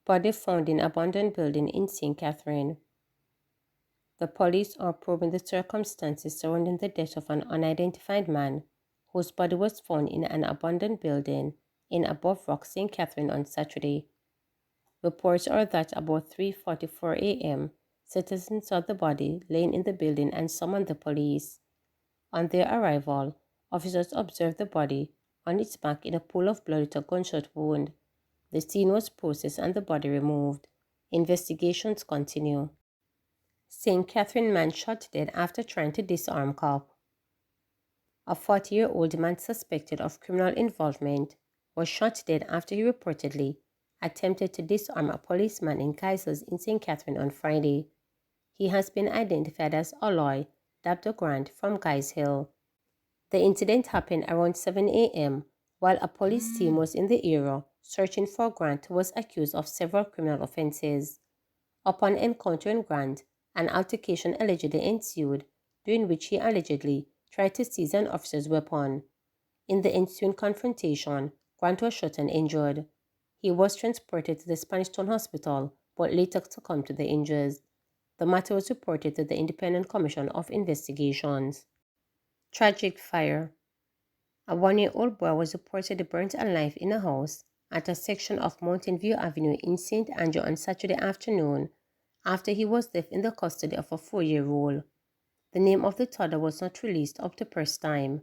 Body found in abandoned building in St. Catherine. The police are probing the circumstances surrounding the death of an unidentified man whose body was found in an abandoned building in Above Rock, St. Catherine on Saturday. Reports are that about 3:44 a.m., citizens saw the body laying in the building and summoned the police. On their arrival, officers observed the body on its back in a pool of blood with a gunshot wound. The scene was processed and the body removed. Investigations continue. St. Catherine man shot dead after trying to disarm cop. A 40-year-old man suspected of criminal involvement was shot dead after he reportedly attempted to disarm a policeman in Kaisers in St. Catherine on Friday. He has been identified as Aloy Dabdo Grant from Guys Hill. The incident happened around 7 a.m. while a police team was in the area searching for Grant, who was accused of several criminal offenses. Upon encountering Grant, an altercation allegedly ensued, during which he allegedly tried to seize an officer's weapon. In the ensuing confrontation, Grant was shot and injured. He was transported to the Spanish Town Hospital, but later succumbed to the injuries. The matter was reported to the Independent Commission of Investigations. Tragic fire. A 1-year-old boy was reportedly burnt alive in a house at a section of Mountain View Avenue in St. Andrew on Saturday afternoon after he was left in the custody of a 4-year-old. The name of the toddler was not released up to press time.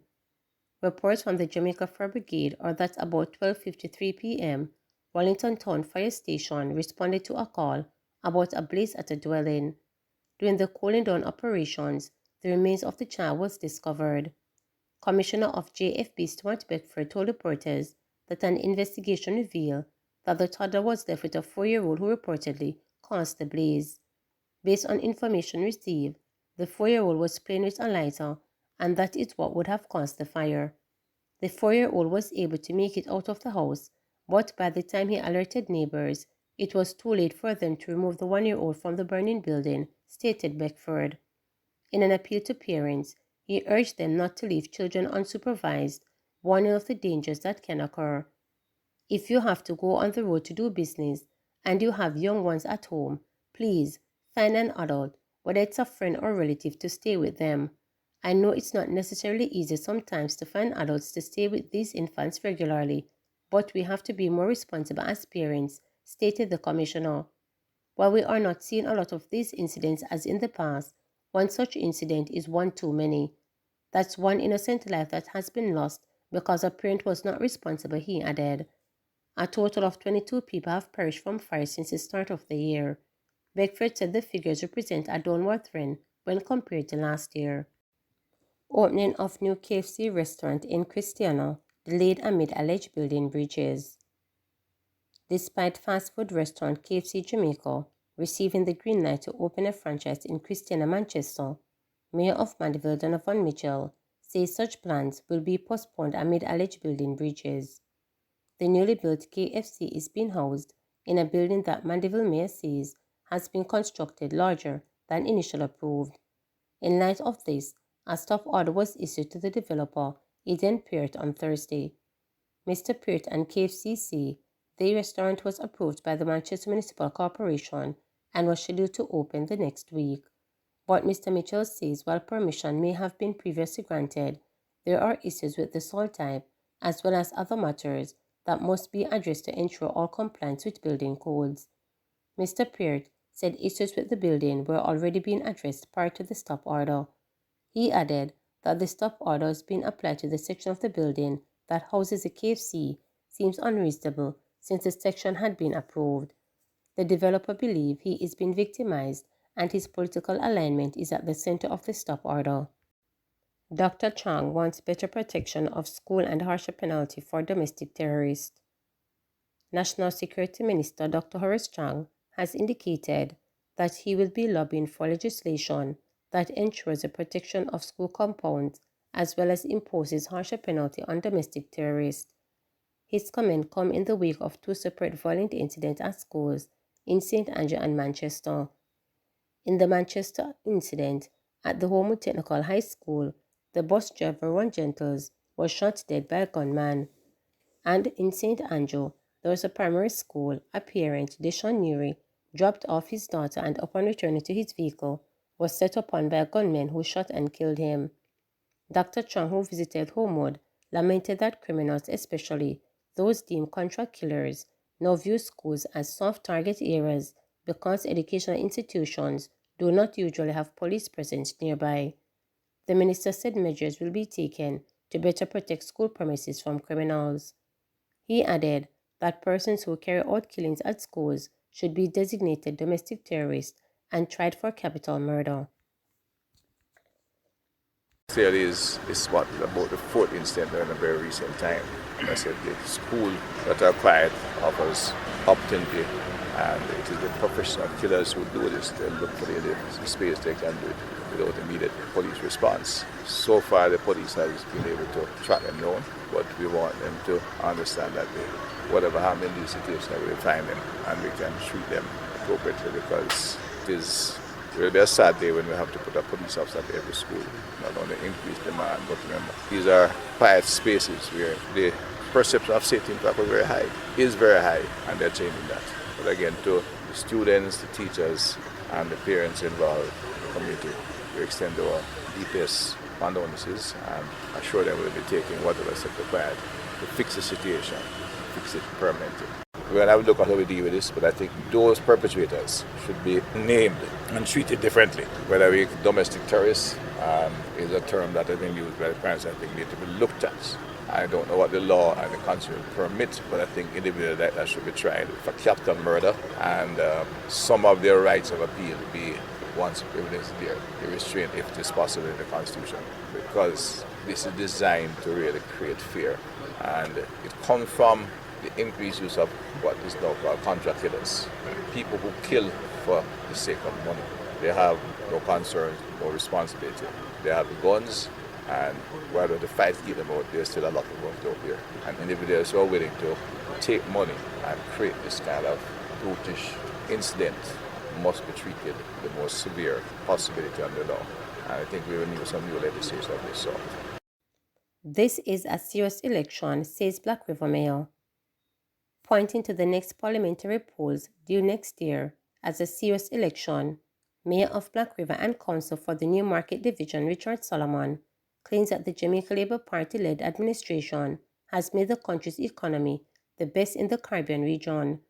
Reports from the Jamaica Fire Brigade are that about 12:53 p.m., Wellington Town Fire Station responded to a call about a blaze at a dwelling. During the cooling down operations, the remains of the child was discovered. Commissioner of JFB Stuart Beckford told reporters that an investigation revealed that the toddler was left with a 4-year-old who reportedly caused the blaze. Based on information received, the 4-year-old was playing with a lighter, and that is what would have caused the fire. The 4-year-old was able to make it out of the house, but by the time he alerted neighbors, it was too late for them to remove the 1-year-old from the burning building, stated Beckford. In an appeal to parents, he urged them not to leave children unsupervised, warning of the dangers that can occur. If you have to go on the road to do business and you have young ones at home, please find an adult, whether it's a friend or relative, to stay with them. I know it's not necessarily easy sometimes to find adults to stay with these infants regularly, but we have to be more responsible as parents, stated the commissioner. While we are not seeing a lot of these incidents as in the past, one such incident is one too many. That's one innocent life that has been lost because a parent was not responsible, he added. A total of 22 people have perished from fire since the start of the year. Beckford said the figures represent a downward trend when compared to last year. Opening of new KFC restaurant in Christiana delayed amid alleged building breaches. Despite fast food restaurant KFC Jamaica receiving the green light to open a franchise in Christiana, Manchester, Mayor of Mandeville Donovan Mitchell says such plans will be postponed amid alleged building breaches. The newly built KFC is being housed in a building that Mandeville Mayor says has been constructed larger than initially approved. In light of this, a stop order was issued to the developer, Eden Peart, on Thursday. Mr. Peart and KFC say the restaurant was approved by the Manchester Municipal Corporation and was scheduled to open the next week. But Mr. Mitchell says while permission may have been previously granted, there are issues with the soil type as well as other matters that must be addressed to ensure all compliance with building codes. Mr. Peart said issues with the building were already being addressed prior to the stop order. He added that the stop order has been applied to the section of the building that houses the KFC seems unreasonable since the section had been approved. The developer believes he is being victimized and his political alignment is at the center of the stop order. Dr. Chang wants better protection of school and harsher penalty for domestic terrorists. National Security Minister Dr. Horace Chang has indicated that he will be lobbying for legislation that ensures the protection of school compounds as well as imposes harsher penalty on domestic terrorists. His comment comes in the wake of 2 separate violent incidents at schools in St. Andrew and Manchester. In the Manchester incident, At the Homo Technical High School, the bus driver, Ron Gentles, was shot dead by a gunman. And in St. Andrew, there was a primary school. A parent, Deshaun Neri, dropped off his daughter and upon returning to his vehicle, was set upon by a gunman who shot and killed him. Dr. Chang, who visited Homewood, lamented that criminals, especially those deemed contract killers, now view schools as soft target areas because educational institutions do not usually have police presence nearby. The minister said measures will be taken to better protect school premises from criminals. He added that persons who carry out killings at schools should be designated domestic terrorists and tried for capital murder. There is what about the fourth incident in a very recent time. I said the school that are quiet offers opportunity, and it is the professional killers who do this. They look for the space they can do it without immediate police response. So far, the police has been able to track them down, but we want them to understand that whatever harm in these situations, we will find them and we can treat them appropriately, because it will be a sad day when we have to put a police officer at every school, not only increase demand, but remember, these are quiet spaces where the perception of safety impact is very high, and they're changing that. But again, to the students, the teachers, and the parents involved in the community, we extend our deepest condolences and assure them we'll be taking whatever step required to fix the situation, fix it permanently. We're going to have a look at how we deal with this, but I think those perpetrators should be named and treated differently. Whether we domestic terrorists is a term that has been used by the parents, I think need to be looked at. I don't know what the law and the constitution permit, but I think individuals that should be tried for capital murder, and some of their rights of appeal be, once evidence is there, be restrained if it is possible in the constitution, because this is designed to really create fear, and it comes from the increased use of what is now called contract killers. People who kill for the sake of money. They have no concerns, no responsibility. They have the guns, and whether the fight keep them out, there's still a lot of guns out there. And individuals who are willing to take money and create this kind of brutish incident must be treated with the most severe possibility under law. And I think we will need some new legislation of this sort. This is a serious election, says Black River Mayor, pointing to the next parliamentary polls due next year as a serious election. Mayor of Black River and Council for the New Market Division, Richard Solomon, claims that the Jamaica Labour Party-led administration has made the country's economy the best in the Caribbean region.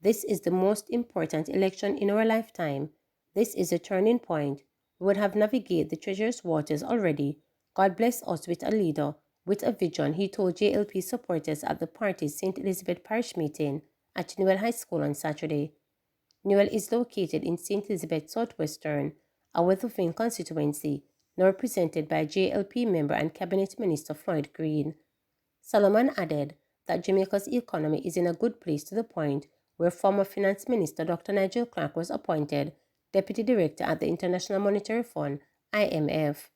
This is the most important election in our lifetime. This is a turning point. We would have navigated the treacherous waters already. God bless us with a leader with a vision, he told JLP supporters at the party's St. Elizabeth Parish meeting at Newell High School on Saturday. Newell is located in St. Elizabeth Southwestern, a Weatherville constituency, now represented by JLP member and Cabinet Minister Floyd Green. Solomon added that Jamaica's economy is in a good place to the point where former Finance Minister Dr. Nigel Clark was appointed Deputy Director at the International Monetary Fund, IMF.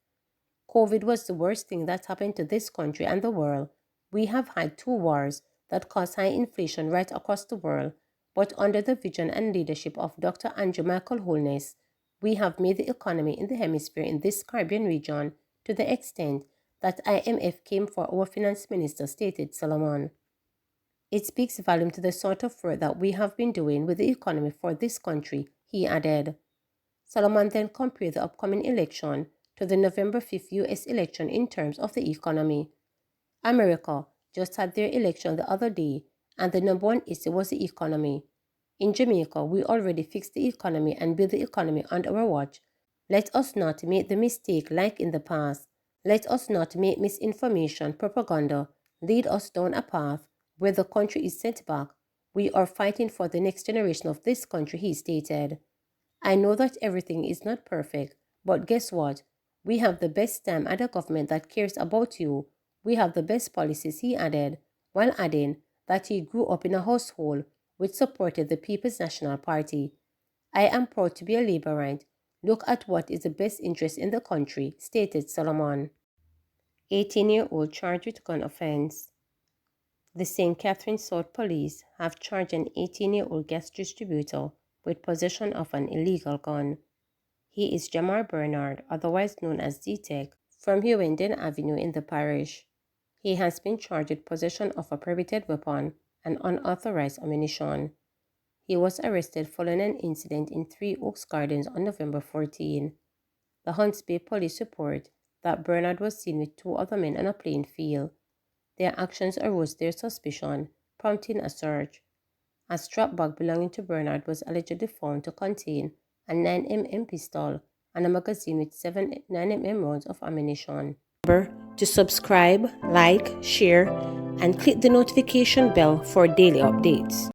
COVID was the worst thing that happened to this country and the world. We have had 2 wars that caused high inflation right across the world, but under the vision and leadership of Dr. Andrew Michael Holness, we have made the economy in the hemisphere in this Caribbean region to the extent that IMF came for our finance minister, stated Solomon. It speaks volume to the sort of work that we have been doing with the economy for this country, he added. Solomon then compared the upcoming election to the November 5th U.S. election in terms of the economy. America just had their election the other day, and the number one issue was the economy. In Jamaica, we already fixed the economy and built the economy on our watch. Let us not make the mistake like in the past. Let us not make misinformation, propaganda, lead us down a path where the country is set back. We are fighting for the next generation of this country, he stated. I know that everything is not perfect, but guess what? We have the best stamp and a government that cares about you. We have the best policies, he added, while adding that he grew up in a household which supported the People's National Party. I am proud to be a Labourite. Look at what is the best interest in the country, stated Solomon. 18-year-old charged with gun offense. The St. Catherine South Police have charged an 18-year-old gas distributor with possession of an illegal gun. He is Jamar Bernard, otherwise known as D-Tech, from Hewenden Avenue in the parish. He has been charged with possession of a prohibited weapon and unauthorized ammunition. He was arrested following an incident in Three Oaks Gardens on November 14. The Hunts Bay police report that Bernard was seen with two other men on a playing field. Their actions aroused their suspicion, prompting a search. A strap bag belonging to Bernard was allegedly found to contain a 9mm pistol and a magazine with 7 9mm rounds of ammunition. Remember to subscribe, like, share, and click the notification bell for daily updates.